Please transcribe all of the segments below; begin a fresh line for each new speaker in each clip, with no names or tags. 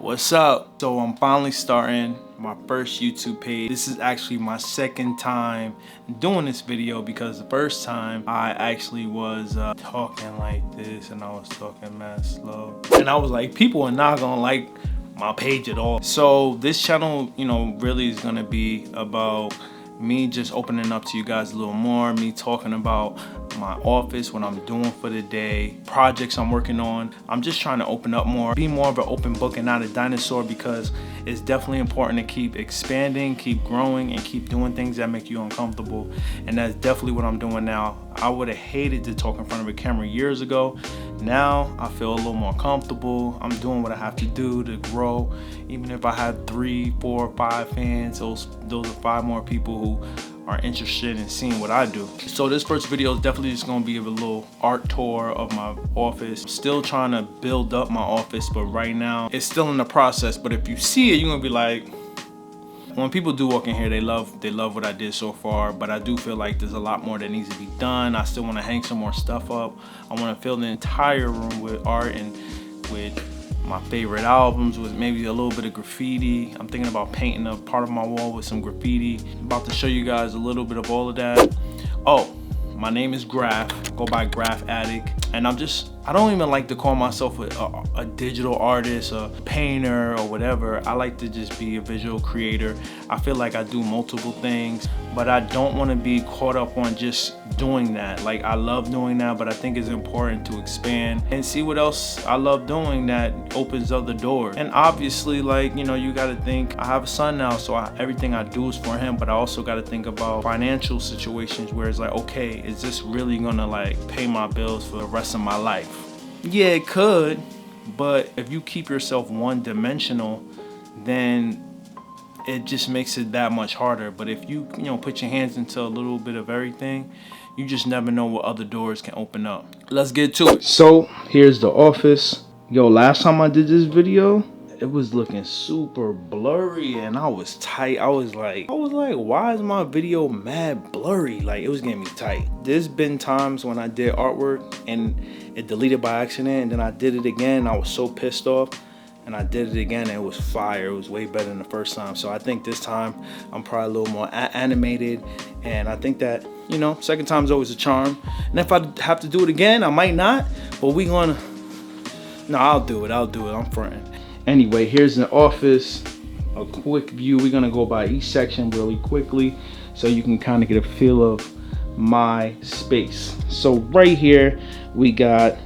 What's up? So I'm finally starting my first YouTube page. This is actually my second time doing this video because the first time I actually was talking like this and I was talking mad slow. And I was like, people are not gonna like my page at all. So this channel, really is gonna be about me just opening up to you guys a little more, me talking about my office, what I'm doing for the day, projects I'm working on. I'm just trying to open up more, be more of an open book and not a dinosaur, because it's definitely important to keep expanding, keep growing, and keep doing things that make you uncomfortable. And that's definitely what I'm doing now. I would have hated to talk in front of a camera years ago. Now I feel a little more comfortable. I'm doing what I have to do to grow. Even if I had 3, 4, 5 fans, those are 5 more people who are interested in seeing what I do. So this first video is definitely just gonna be a little art tour of my office. Still trying to build up my office, but right now it's still in the process. But if you see it, you're gonna be like, when people do walk in here, they love what I did so far, but I do feel like there's a lot more that needs to be done. I still want to hang some more stuff up. I want to fill the entire room with art and with my favorite albums, with maybe a little bit of graffiti. I'm thinking about painting a part of my wall with some graffiti. I'm about to show you guys a little bit of all of that. Oh, my name is Graph, go by Graph Addict, and I don't even like to call myself a digital artist, a painter, or whatever. I like to just be a visual creator. I feel like I do multiple things, but I don't want to be caught up on just doing that. Like, I love doing that, but I think it's important to expand and see what else I love doing that opens other doors. And obviously, like, you got to think, I have a son now, so everything I do is for him, but I also got to think about financial situations where it's like, okay, is this really gonna like pay my bills for the rest of my life? Yeah, it could, but if you keep yourself one-dimensional, then it just makes it that much harder. But if you put your hands into a little bit of everything, you just never know what other doors can open up. Let's get to it. So here's the office. Yo, last time I did this video, it was looking super blurry and I was tight. I was like, why is my video mad blurry? Like, it was getting me tight. There's been times when I did artwork and it deleted by accident, and then I did it again. I was so pissed off, and I did it again, and it was fire. It was way better than the first time. So I think this time I'm probably a little more animated, and I think that, second time's always a charm. And if I have to do it again, I might not, but I'll do it, I'm fronting. Anyway, here's the office, a quick view. We're gonna go by each section really quickly so you can kind of get a feel of my space. So right here, we got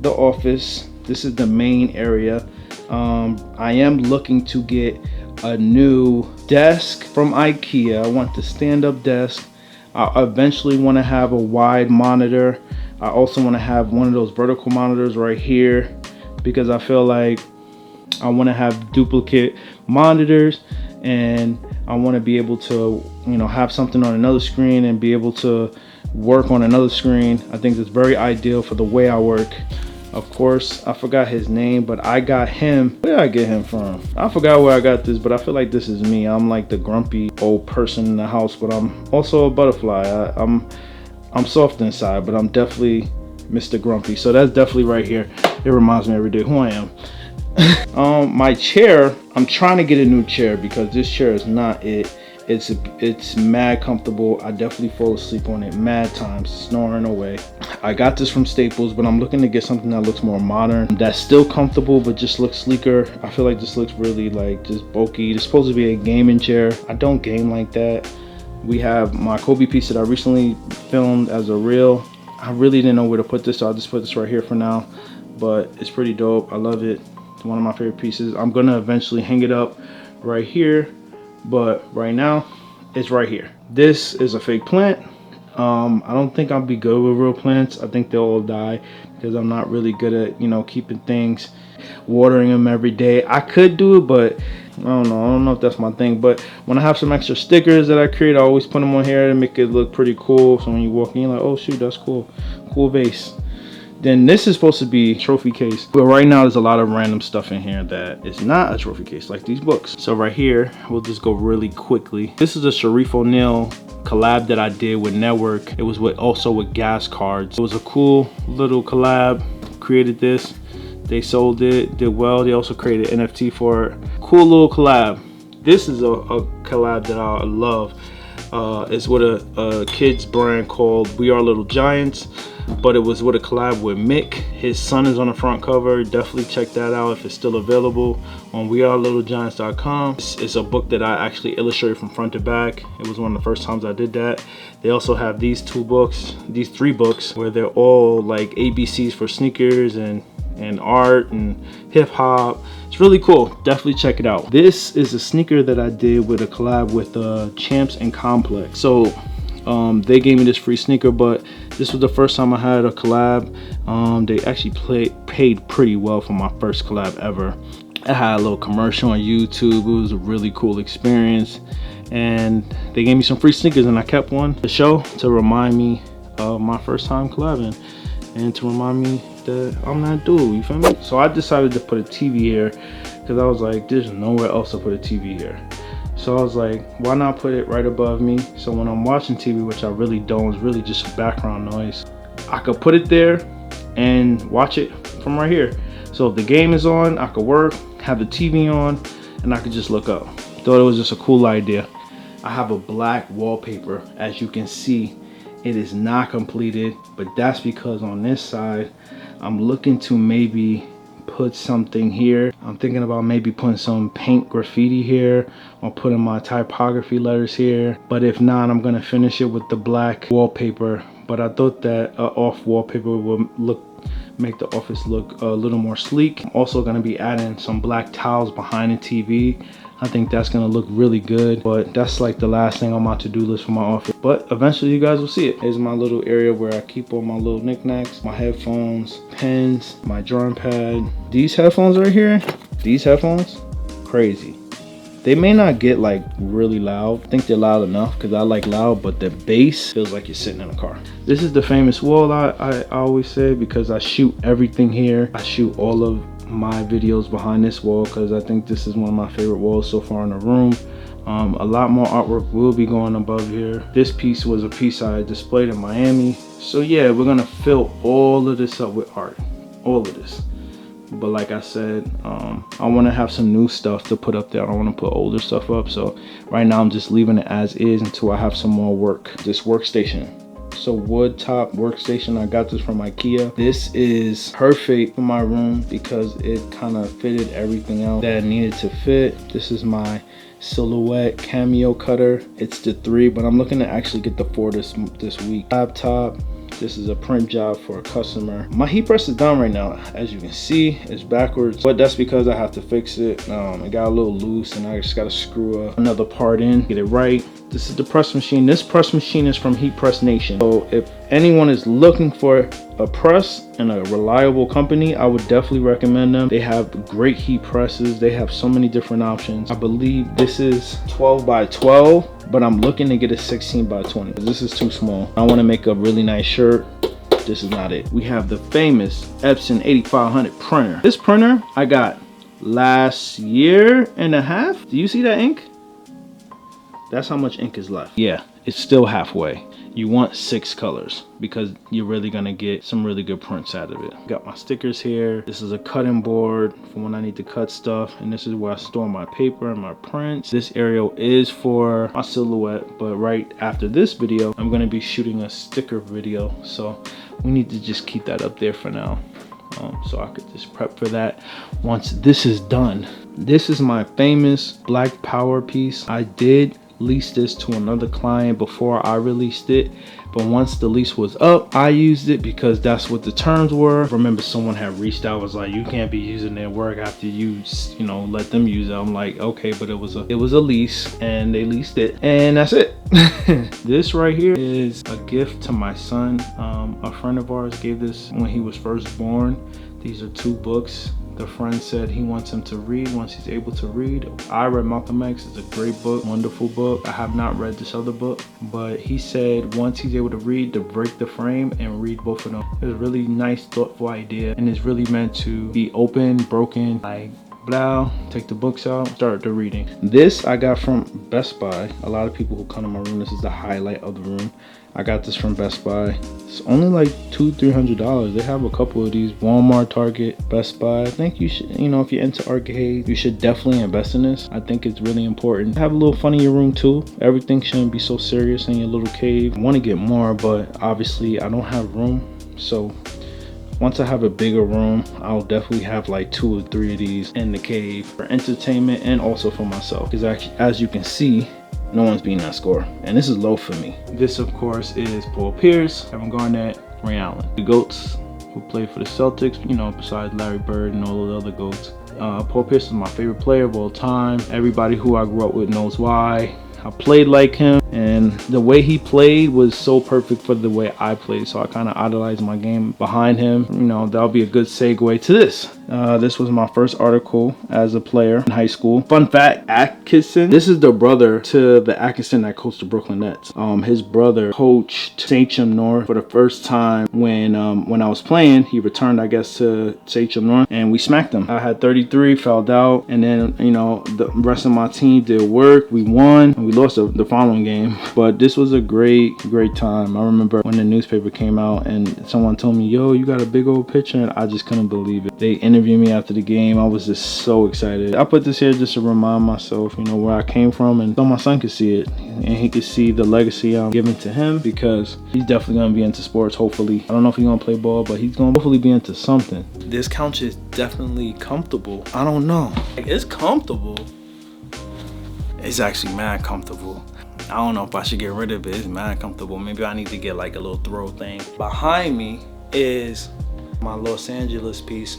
the office. This is the main area. I am looking to get a new desk from IKEA. I want the stand-up desk. I eventually want to have a wide monitor. I also want to have one of those vertical monitors right here, because I feel like I want to have duplicate monitors, and I want to be able to, have something on another screen and be able to work on another screen. I think that's very ideal for the way I work. Of course, I forgot his name, but I got him. Where did I get him from? I forgot where I got this, but I feel like this is me. I'm like the grumpy old person in the house, but I'm also a butterfly. I'm soft inside, but I'm definitely Mr. Grumpy. So that's definitely right here. It reminds me every day who I am. My chair, I'm trying to get a new chair because this chair is not it. It's mad comfortable. I definitely fall asleep on it mad times, snoring away. I got this from Staples, but I'm looking to get something that looks more modern, that's still comfortable but just looks sleeker. I feel like this looks really like just bulky. It's supposed to be a gaming chair. I don't game like that. We have my Kobe piece that I recently filmed as a reel. I really didn't know where to put this, so I'll just put this right here for now, but it's pretty dope. I love it. It's one of my favorite pieces. I'm gonna eventually hang it up right here, but right now it's right here. This is a fake plant. I don't think I'll be good with real plants. I think they'll all die because I'm not really good at keeping things, watering them every day. I could do it, but I don't know if that's my thing. But when I have some extra stickers that I create, I always put them on here to make it look pretty cool. So when you walk in, you're like, oh shoot, that's cool vase. Then this is supposed to be a trophy case, but right now there's a lot of random stuff in here that is not a trophy case, like these books. So right here, we'll just go really quickly. This is a Sharif O'Neal collab that I did with Network. It was also with gas cards. It was a cool little collab. Created this. They sold it, did well. They also created NFT for it. Cool little collab. This is a collab that I love. It's with a kids brand called We Are Little Giants, but it was with a collab with Mick. His son is on the front cover. Definitely check that out if it's still available on wearelittlegiants.com. It's a book that I actually illustrated from front to back. It was one of the first times I did that. They also have these three books where they're all like ABCs for sneakers and art and hip hop. It's really cool. Definitely check it out. This is a sneaker that I did with a collab with Champs and Complex. So they gave me this free sneaker, but this was the first time I had a collab. They actually paid pretty well for my first collab ever. I had a little commercial on YouTube. It was a really cool experience, and they gave me some free sneakers, and I kept one to show, to remind me of my first time collabing and to remind me that I'm that dude, you feel me? So I decided to put a TV here because I was like, there's nowhere else to put a TV here. So I was like, why not put it right above me? So when I'm watching TV, which I really don't, it's really just background noise, I could put it there and watch it from right here. So if the game is on, I could work, have the TV on, and I could just look up. Thought it was just a cool idea. I have a black wallpaper. As you can see, it is not completed, but that's because on this side, I'm looking to maybe put something here. I'm thinking about maybe putting some paint graffiti here or putting my typography letters here. But if not, I'm gonna finish it with the black wallpaper. But I thought that off wallpaper would make the office look a little more sleek. I'm also gonna be adding some black tiles behind the TV. I think that's gonna look really good, but that's like the last thing on my to-do list for my office. But eventually you guys will see it. Here's my little area where I keep all my little knickknacks, my headphones, pens, my drawing pad. These headphones right here, these headphones, crazy. They may not get like really loud. I think they're loud enough because I like loud, but the bass feels like you're sitting in a car. This is the famous wall I always say, because I shoot everything here. I shoot all of my videos behind this wall because I think this is one of my favorite walls so far in the room. A lot more artwork will be going above here. This piece was a piece I displayed in Miami. So yeah, we're gonna fill all of this up with art, all of this. But like I said, I want to have some new stuff to put up there. I don't want to put older stuff up. So right now I'm just leaving it as is until I have some more work. This workstation. So wood top workstation, I got this from IKEA. This is perfect for my room because it kind of fitted everything out that I needed to fit. This is my silhouette cameo cutter. It's the 3, but I'm looking to actually get the 4 this week. Laptop. This is a print job for a customer. My heat press is down right now. As you can see, it's backwards, but that's because I have to fix it. It got a little loose and I just got to screw another part in, get it right. This is the press machine. This press machine is from Heat Press Nation. So if anyone is looking for a press and a reliable company, I would definitely recommend them. They have great heat presses. They have so many different options. I believe this is 12 by 12, but I'm looking to get a 16 by 20. This is too small. I want to make a really nice shirt. This is not it. We have the famous Epson 8500 printer. This printer I got last year and a half. Do you see that ink? That's how much ink is left. Yeah, it's still halfway. You want 6 colors because you're really gonna get some really good prints out of it. Got my stickers here. This is a cutting board for when I need to cut stuff, and this is where I store my paper and my prints. This area is for my silhouette, but right after this video, I'm gonna be shooting a sticker video, so we need to just keep that up there for now. So I could just prep for that once this is done. This is my famous black power piece. I did lease this to another client before I released it, but once the lease was up, I used it because that's what the terms were. I remember someone had reached out, was like, you can't be using their work after you know, let them use it. I'm like, okay, but it was a lease and they leased it, and that's it. This right here is a gift to my son. A friend of ours gave this when he was first born. These are 2 books. The friend said he wants him to read once he's able to read. I read Malcolm X. It's a great book, wonderful book. I have not read this other book, but he said once he's able to read, to break the frame and read both of them. It's a really nice, thoughtful idea, and it's really meant to be open, broken, like blah, take the books out, start the reading. This I got from Best Buy. A lot of people who come to my room, this is the highlight of the room. I got this from Best Buy. It's only like $200-300. They have a couple of these. Walmart, Target, Best Buy. I think you should, you know, if you're into arcade, you should definitely invest in this. I think it's really important. Have a little fun in your room too. Everything shouldn't be so serious in your little cave. I want to get more, but obviously I don't have room. So once I have a bigger room, I'll definitely have like 2 or 3 of these in the cave for entertainment and also for myself. Because actually, as you can see, no one's beating that score, and this is low for me. This, of course, is Paul Pierce, Kevin Garnett, Ray Allen, the GOATs who played for the Celtics, you know, besides Larry Bird and all those other GOATs. Paul Pierce is my favorite player of all time. Everybody who I grew up with knows why. I played like him, and the way he played was so perfect for the way I played, so I kind of idolized my game behind him. You know, that'll be a good segue to this. This was my first article as a player in high school. Fun fact, Atkinson, this is the brother to the Atkinson that coached the Brooklyn Nets. His brother coached Sachem North for the first time when I was playing. He returned, I guess, to Sachem North, and we smacked him. I had 33, fouled out, and then, you know, the rest of my team did work. We won, and we lost the following game. But this was a great time. I remember when the newspaper came out and someone told me, yo, you got a big old picture, and I just couldn't believe it. They interviewed me after the game. I was just so excited. I put this here just to remind myself, you know, where I came from, and so my son could see it and he could see the legacy I'm giving to him, because he's definitely going to be into sports, hopefully. I don't know if he's going to play ball, but he's going to hopefully be into something. This couch is definitely comfortable. I don't know. Like, it's comfortable. It's actually mad comfortable. I don't know if I should get rid of it. It's mad comfortable. Maybe I need to get like a little throw thing. Behind me is my Los Angeles piece.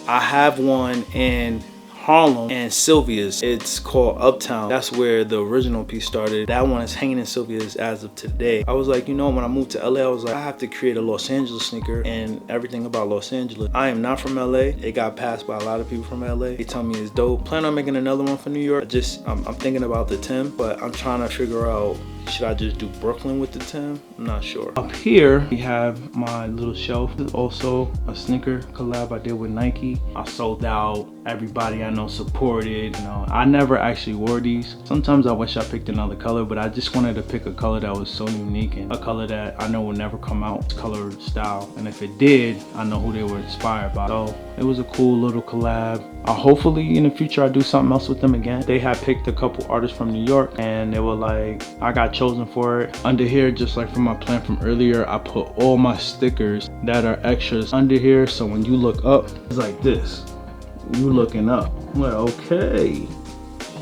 I have one in Harlem and Sylvia's. It's called Uptown. That's where the original piece started. That one is hanging in Sylvia's as of today. I was like, you know, when I moved to LA, I was like, I have to create a Los Angeles sneaker and everything about Los Angeles. I am not from LA. It got passed by a lot of people from LA. They tell me it's dope. Plan on making another one for New York. I'm thinking about the Tim, but I'm trying to figure out, should I just do Brooklyn with the Tim? I'm not sure. Up here, we have my little shelf. This is also a sneaker collab I did with Nike. I sold out. Everybody I know supported. You know, I never actually wore these. Sometimes I wish I picked another color, but I just wanted to pick a color that was so unique and a color that I know will never come out. Color style. And if it did, I know who they were inspired by. So it was a cool little collab. Hopefully in the future I do something else with them again. They had picked a couple artists from New York, and they were like, I got chosen for it. Under here, just like from my plan from earlier, I put all my stickers that are extras under here, so when you look up, it's like this. You looking up. I'm like, okay.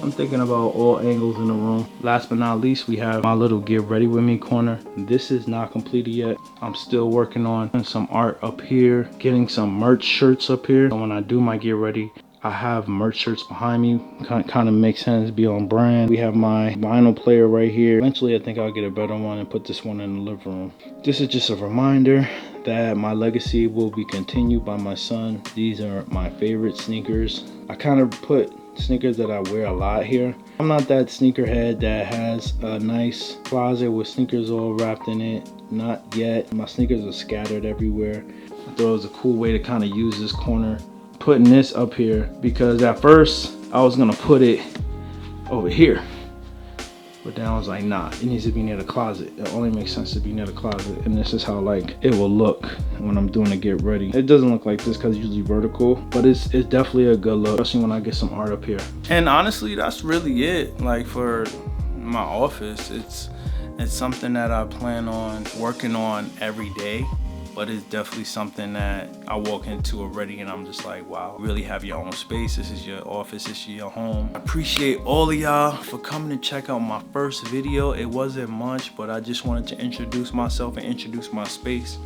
I'm thinking about all angles in the room. Last but not least, we have my little get ready with me corner. This is not completed yet. I'm still working on some art up here, getting some merch shirts up here. So when I do my get ready, I have merch shirts behind me. Kind of makes sense, be on brand. We have my vinyl player right here. Eventually, I think I'll get a better one and put this one in the living room. This is just a reminder that my legacy will be continued by my son. These are my favorite sneakers. I kind of put sneakers that I wear a lot here. I'm not that sneakerhead that has a nice closet with sneakers all wrapped in it. Not yet. My sneakers are scattered everywhere. I thought it was a cool way to kind of use this corner. Putting this up here, because at first I was gonna put it over here, but then I was like, nah, it needs to be near the closet. It only makes sense to be near the closet, and this is how like it will look when I'm doing a get ready. It doesn't look like this because it's usually vertical, but it's definitely a good look, especially when I get some art up here. And honestly, that's really it. Like for my office, it's something that I plan on working on every day. But it's definitely something that I walk into already and I'm just like, wow, you really have your own space. This is your office, this is your home. I appreciate all of y'all for coming to check out my first video. It wasn't much, but I just wanted to introduce myself and introduce my space.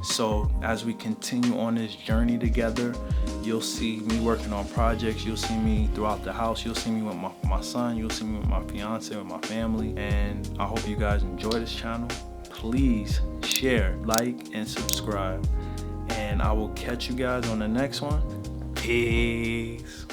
So as we continue on this journey together, you'll see me working on projects. You'll see me throughout the house. You'll see me with my son. You'll see me with my fiance, with my family. And I hope you guys enjoy this channel. Please share, like, and subscribe. And I will catch you guys on the next one. Peace.